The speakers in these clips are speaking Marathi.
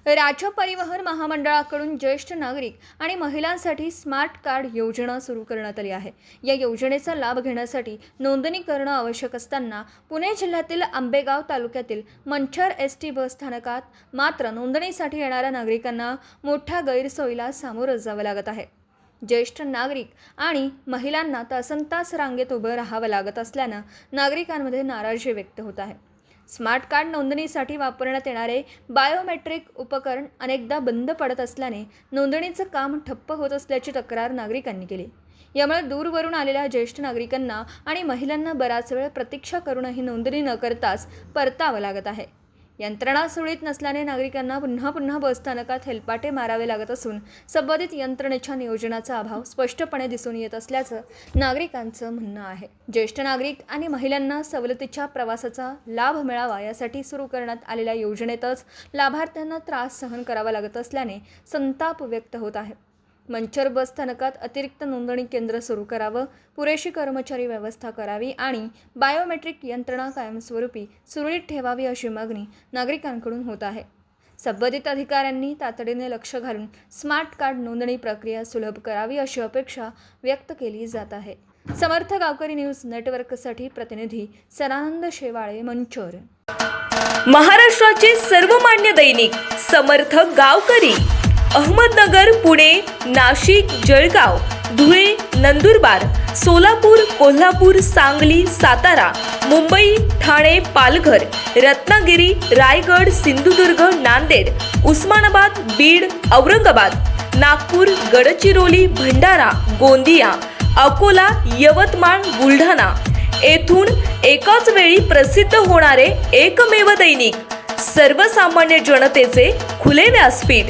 राज्य परिवहन महामंडळाकडून ज्येष्ठ नागरिक आणि महिलांसाठी स्मार्ट कार्ड योजना सुरू करण्यात आली आहे। या योजनेचा लाभ घेण्यासाठी नोंदणी करणं आवश्यक असताना पुणे जिल्ह्यातील आंबेगाव तालुक्यातील मंचर एसटी बस स्थानकात मात्र नोंदणीसाठी येणाऱ्या नागरिकांना मोठ्या गैरसोयीला सामोरं जावं लागत आहे। ज्येष्ठ नागरिक आणि महिलांना तासनतास रांगेत उभं राहावं लागत असल्यानं नागरिकांमध्ये नाराजी व्यक्त होत आहे। स्मार्ट कार्ड नोंदणीसाठी वापरण्यात येणारे बायोमेट्रिक उपकरण अनेकदा बंद पडत असल्याने नोंदणीचं काम ठप्प होत असल्याची तक्रार नागरिकांनी केली। यामुळे दूरवरून आलेल्या ज्येष्ठ नागरिकांना आणि महिलांना बराच वेळ प्रतीक्षा करूनही नोंदणी न करताच परतावं लागत आहे। यंत्रणा सुरळीत नसल्याने नागरिकांना पुन्हा बसस्थानकात हेलपाटे मारावे लागत असून संबंधित यंत्रणेच्या नियोजनाचा अभाव स्पष्टपणे दिसून येत असल्याचं नागरिकांचं म्हणणं आहे। ज्येष्ठ नागरिक आणि महिलांना सवलतीच्या प्रवासाचा लाभ मिळावा यासाठी सुरू करण्यात आलेल्या योजनेतच लाभार्थ्यांना त्रास सहन करावा लागत असल्याने संताप व्यक्त होत आहे। मंचर बस स्थानकात अतिरिक्त नोंदणी केंद्र सुरू करावं, पुरेशी कर्मचारी व्यवस्था करावी आणि बायोमेट्रिक यंत्रणा कायमस्वरूपी सुरळीत ठेवावी अशी मागणी नागरिकांकडून होत आहे। संबंधित अधिकाऱ्यांनी तातडीने लक्ष घालून स्मार्ट कार्ड नोंदणी प्रक्रिया सुलभ करावी अशी अपेक्षा व्यक्त केली जात आहे। समर्थ गावकरी न्यूज नेटवर्कसाठी प्रतिनिधी सदानंद शेवाळे, मंचर। महाराष्ट्राचे सर्वमान्य दैनिक समर्थ गावकरी अहमदनगर, पुणे, नाशिक, जळगाव, धुळे, नंदुरबार, सोलापूर, कोल्हापूर, सांगली, सातारा, मुंबई, ठाणे, पालघर, रत्नागिरी, रायगड, सिंधुदुर्ग, नांदेड, उस्मानाबाद, बीड, औरंगाबाद, नागपूर, गडचिरोली, भंडारा, गोंदिया, अकोला, यवतमाळ, बुलढाणा येथून एकाच वेळी प्रसिद्ध होणारे एकमेव दैनिक, सर्वसामान्य जनतेचे खुले व्यासपीठ।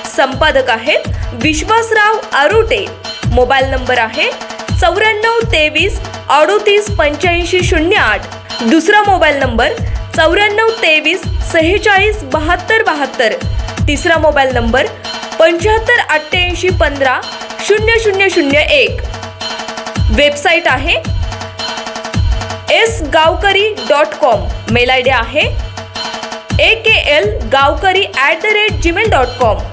संपादक आहेत विश्वासराव आरोटे। मोबाईल नंबर आहे 9423 38 85 08। दुसरा मोबाईल नंबर 9423 46 72 72। तिसरा मोबाईल नंबर 75 88 15 0001। वेबसाईट आहे sgavkari.com। मेल आयडी आहे akl gavkari@gmail.com।